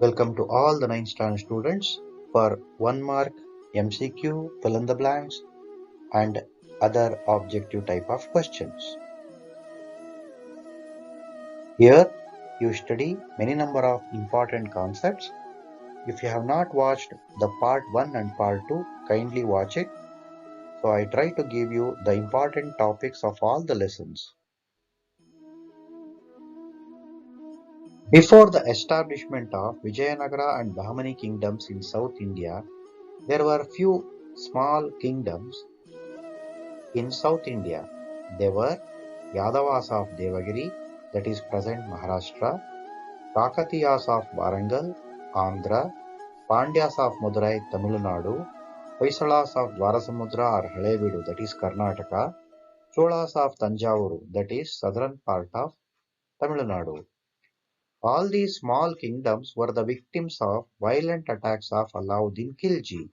Welcome to all the 9th standard students for 1 mark MCQ, fill in the blanks and other objective type of questions. Here you study many number of important concepts. If you have not watched the part 1 and part 2, kindly watch it. So I try to give you the important topics of all the lessons. Before the establishment of Vijayanagara and Bahmani kingdoms in South India, there were few small kingdoms in South India. They were Yadavas of Devagiri, that is present Maharashtra, Kakatiyas of Warangal, Andhra, Pandyas of Madurai, Tamil Nadu, Hoysalas of Dwarasamudra or Halebeedu, that is Karnataka, Cholas of Tanjavur, that is southern part of Tamil Nadu. All these small kingdoms were the victims of violent attacks of Alauddin Khilji.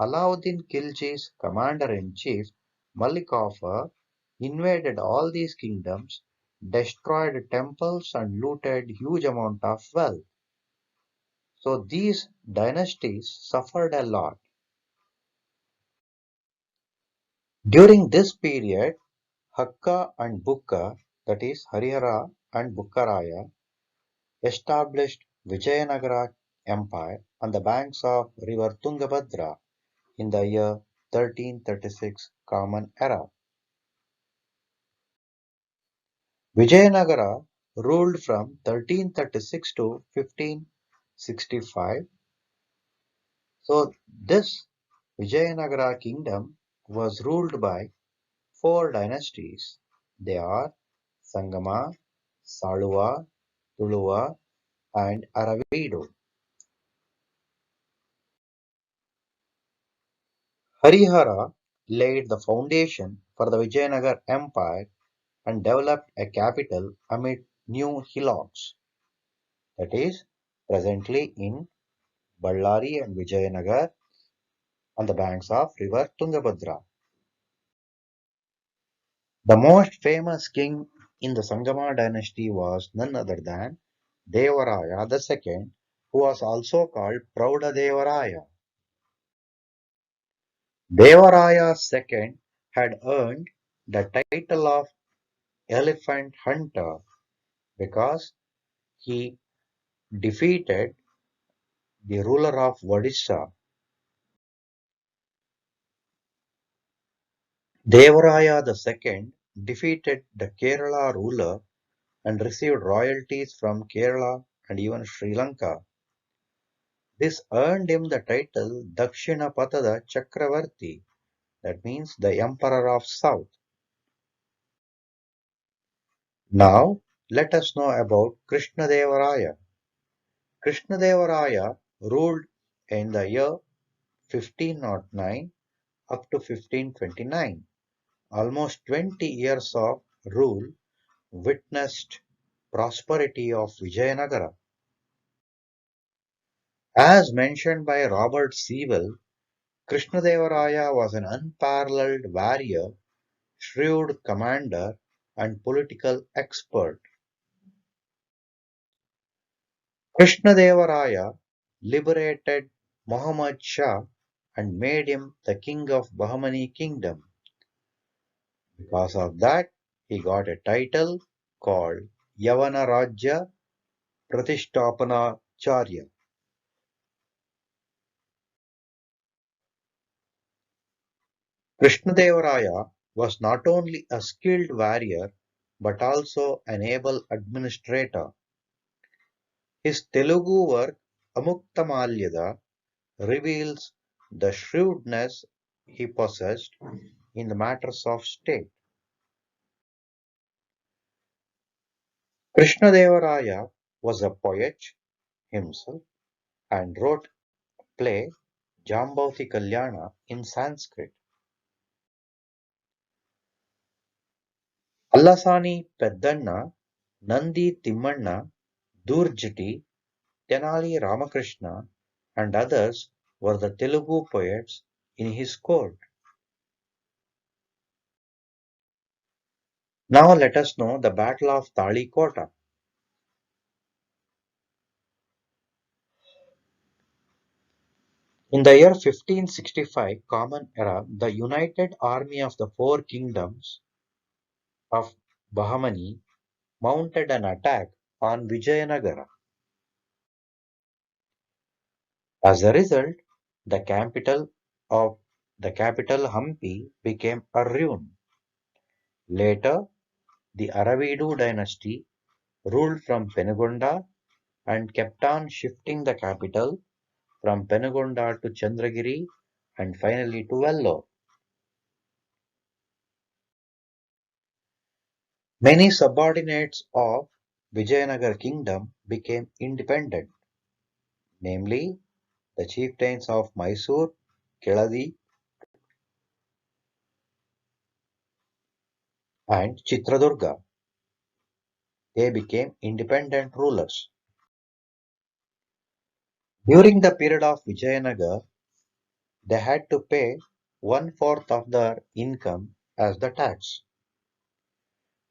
Alauddin Khilji's commander-in-chief, Malik Kafur, invaded all these kingdoms, destroyed temples and looted huge amount of wealth. So these dynasties suffered a lot. During this period, Hakka and Bukka, that is Harihara and Bukkaraya, established Vijayanagara Empire on the banks of river Tungabhadra in the year 1336 Common Era. Vijayanagara ruled from 1336 to 1565. So this Vijayanagara kingdom was ruled by four dynasties. They are Sangama, Saluva, Tuluva and Aravidu. Harihara laid the foundation for the Vijayanagara Empire and developed a capital amid new hillocks. That is presently in Ballari and Vijayanagar on the banks of river Tungabhadra. The most famous king in the Sangama dynasty was none other than Devaraya II, who was also called Prouda Devaraya. Devaraya II had earned the title of Elephant Hunter because he defeated the ruler of Odisha. Devaraya II defeated the Kerala ruler and received royalties from Kerala and even Sri Lanka. This earned him the title Dakshinapathada Chakravarti, that means the Emperor of South. Now, let us know about Krishnadevaraya. Krishnadevaraya ruled in the year 1509 up to 1529. Almost 20 years of rule witnessed prosperity of Vijayanagara. As mentioned by Robert Sewell, Krishnadevaraya was an unparalleled warrior, shrewd commander, and political expert. Krishnadevaraya liberated Muhammad Shah and made him the king of Bahmani kingdom. Because of that, he got a title called Yavana Rajya Pratishthapanacharya. Krishnadevaraya was not only a skilled warrior but also an able administrator. His Telugu work Amuktamalyada reveals the shrewdness he possessed in the matters of state. Krishnadevaraya was a poet himself and wrote a play Jambavati Kalyana in Sanskrit. Allasani Peddanna, Nandi Timmanna, Durjati, Tenali Ramakrishna and others were the Telugu poets in his court. Now let us know the Battle of Talikota. In the year 1565 Common Era, the united army of the four kingdoms of Bahmani mounted an attack on Vijayanagara. As a result, the of capital Hampi became a ruin. Later, the Aravidu dynasty ruled from Penugonda and kept on shifting the capital from Penugonda to Chandragiri and finally to Vellore. Many subordinates of Vijayanagar kingdom became independent, namely the chieftains of Mysore, Keladi, and Chitradurga. They became independent rulers. During the period of Vijayanagar, they had to pay one-fourth of their income as the tax.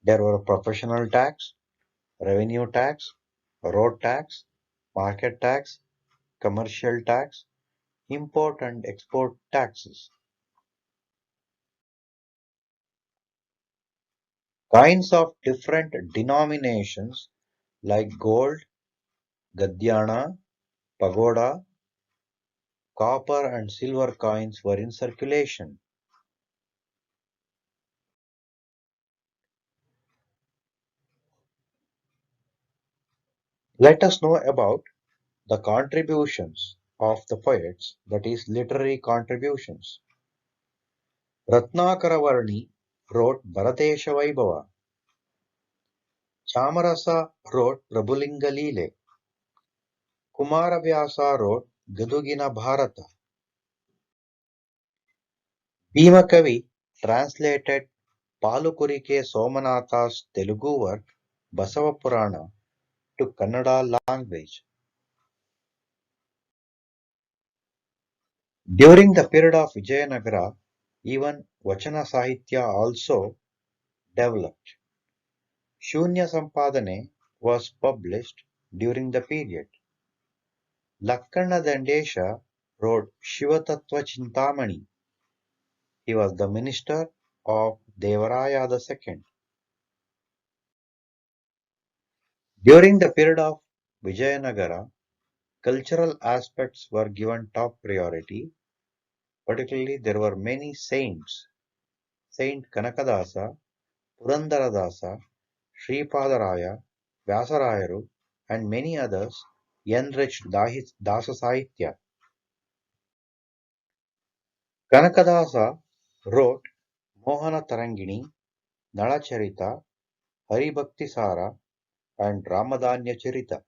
There were professional tax, revenue tax, road tax, market tax, commercial tax, import and export taxes. Coins of different denominations like gold, Gadyana, pagoda, copper and silver coins were in circulation. Let us know about the contributions of the poets, that is, literary contributions. Ratnakaravarni wrote Bharatesha Vaibhava. Chamarasa wrote Prabhulinga Leele. Kumaravyasa wrote Gadugina Bharata. Bhimakavi translated Palukurike Somanatha's Telugu work Basava Purana to Kannada language. During the period of Vijayanagara, even Vachana Sahitya also developed. Shunya Sampadane was published during the period. Lakkana Dandesha wrote Shivatattva Chintamani. He was the minister of Devaraya II. During the period of Vijayanagara, cultural aspects were given top priority. Particularly, there were many saints. Saint Kanakadasa, Purandaradasa, Sripadaraya, Vyasarayaru, and many others enriched Dasa Sahitya. Kanakadasa wrote Mohana Tarangini, Nalacharita, Haribhakti Sara, and Ramadanya Charita.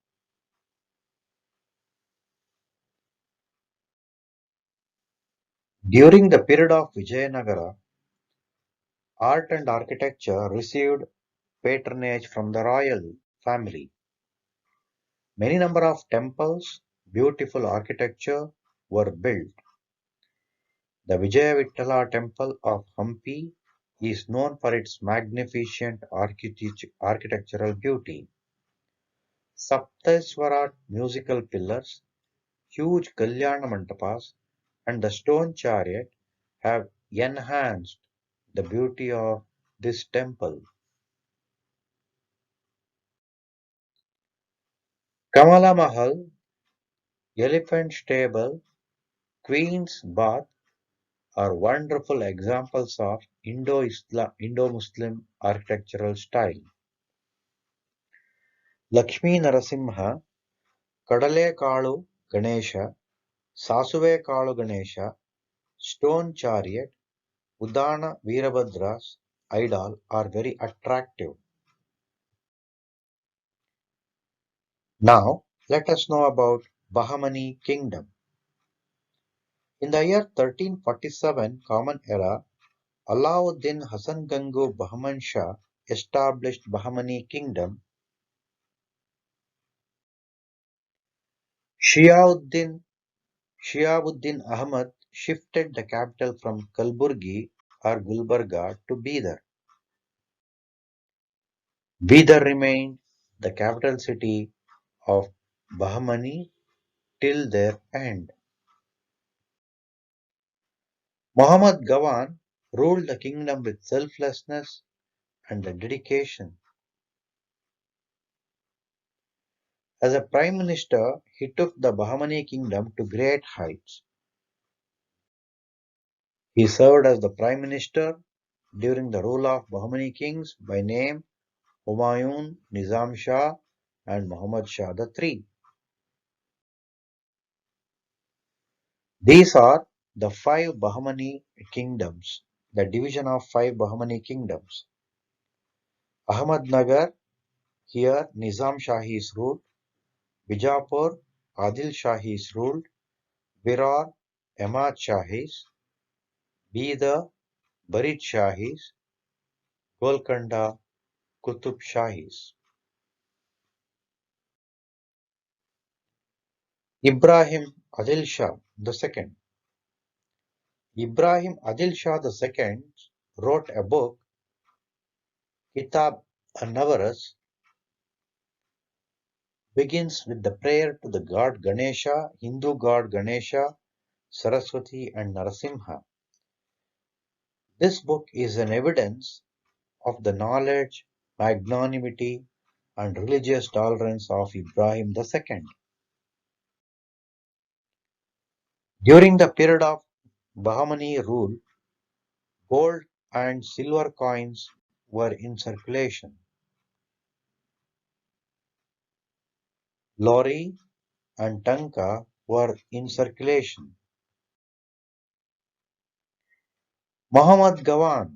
During the period of Vijayanagara, art and architecture received patronage from the royal family. Many number of temples, beautiful architecture were built. The Vijayavitala temple of Hampi is known for its magnificent architectural beauty. Sapteswara musical pillars, huge Kalyana mantapas, and the stone chariot have enhanced the beauty of this temple. Kamala Mahal, Elephant Stable, Queen's Bath are wonderful examples of Indo-Muslim architectural style. Lakshmi Narasimha, Kadalekalu Ganesha, Sasuvekalu Ganesha, Stone Chariot, Udana Veerabhadra's idol are very attractive. Now, let us know about Bahmani kingdom. In the year 1347 Common Era, Alauddin Hasan Gangu Bahman Shah established Bahmani kingdom. Shiauddin Shihabuddin Ahmad shifted the capital from Kalburgi or Gulbarga to Bidar. Bidar remained the capital city of Bahmani till their end. Muhammad Gawan ruled the kingdom with selflessness and dedication. As a prime minister, he took the Bahmani kingdom to great heights. He served as the prime minister during the rule of Bahmani kings by name Humayun, Nizam Shah, and Muhammad Shah III. These are the five Bahmani kingdoms, the division of five Bahmani kingdoms. Ahmadnagar, here Nizam Shahis ruled. Bijapur, Adil Shahis ruled. Virar, Ahmad Shahis. Bidar, Barid Shahis. Golconda, Qutub Shahis. Ibrahim Adil Shah II. Ibrahim Adil Shah II wrote a book, Kitab an-Navaras, begins with the prayer to the god Ganesha, Hindu god Ganesha, Saraswati, and Narasimha. This book is an evidence of the knowledge, magnanimity, and religious tolerance of Ibrahim II. During the period of Bahmani rule, gold and silver coins were in circulation. Lori and tanka were in circulation. Muhammad Gawan,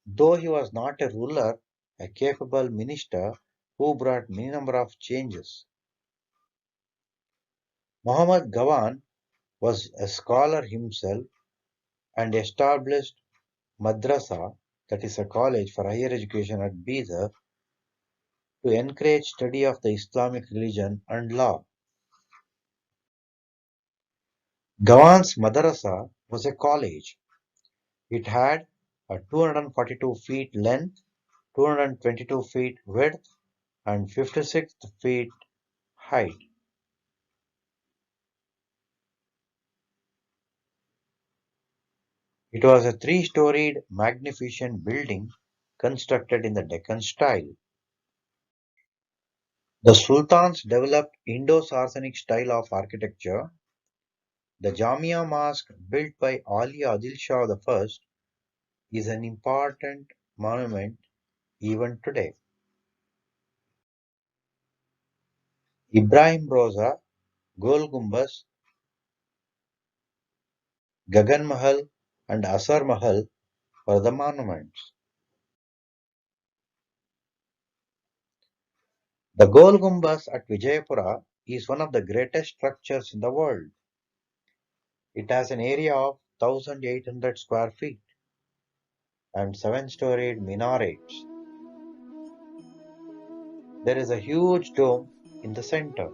though he was not a ruler, a capable minister who brought many number of changes. Muhammad Gawan was a scholar himself and established madrasa, that is a college for higher education at Bidar, to encourage study of the Islamic religion and law. Gawan's madrasa was a college. It had a 242 feet length, 222 feet width, and 56 feet height. It was a three-storied, magnificent building constructed in the Deccan style. The sultans developed Indo-Saracenic style of architecture. The Jamia Mosque, built by Ali Adil Shah I, is an important monument even today. Ibrahim Roza, Gol Gumbaz, Gagan Mahal, and Asar Mahal were the monuments. The Gol Gumbaz at Vijayapura is one of the greatest structures in the world. It has an area of 1,800 square feet and seven-storied minarets. There is a huge dome in the center.